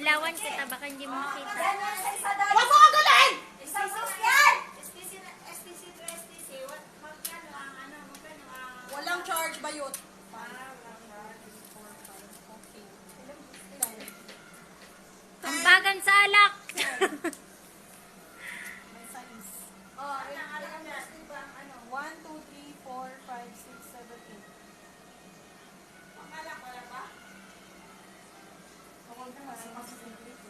Ilawan kita, baka hindi mo makita. Huwag mo kagalain! Walang charge bayot. Ambagan sa alak. May size. Oh, 1, 2, 3, 4, 5, 6, 7, 8. Pangalak, wala pa? Ako na kasi 176.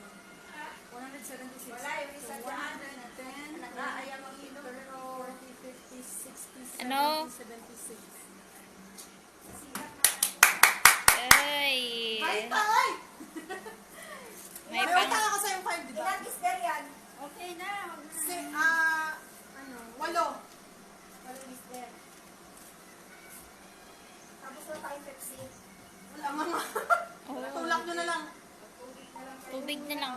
Wala, yung isa dyan. 10, 11, 12, 13, 14, 15, 16, 17, Ano? 76. Ay. Ay, tay! May May pang... utang ako sa yung 5, di ba? Ilang isder yan? Okay na. 8. Walang isder. Tapos na tayong Pepsi. Wala, mama. Oh, Tulak nyo na lang. Tubig na lang. tubig na lang.